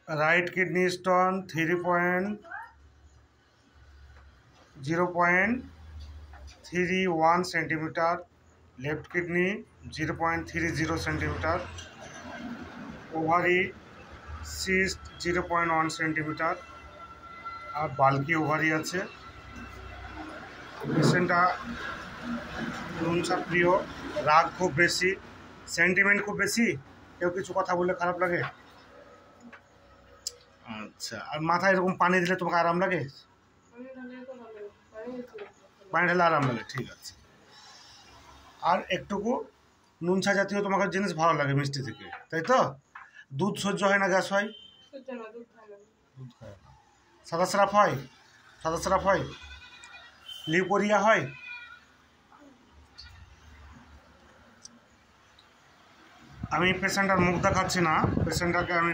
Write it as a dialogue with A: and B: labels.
A: Right kidney stone 0.31 centimetre, left kidney 0.30 centimetre, ovary cyst 0.1 centimetre আর bulky ovary আছে। পেশেন্টটা নুনচা প্রিয়, রাগ খুব বেশি, সেন্টিমেন্ট খুব বেশি, কেউ কিছু কথা বললে খারাপ লাগে। আচ্ছা, আর মাথায় এরকম পানি দিলে তোমাকে আরাম লাগে? পানি ঢালে আরাম লাগে, ঠিক আছে। আর একটুকু নুনচা জাতীয় তোমাকে জিনিস ভালো লাগে মিষ্টি থেকে, তাই তো? দুধ সহ্য হয় না, গ্যাস হয়? দুধ খায় না। সাদা স্রাপ হয়? সাদা স্রাপ হয়? লিউকোরিয়া হয়? আমি পেশেন্টটার মুখ দেখাচ্ছি না, পেশেন্টটাকে আমি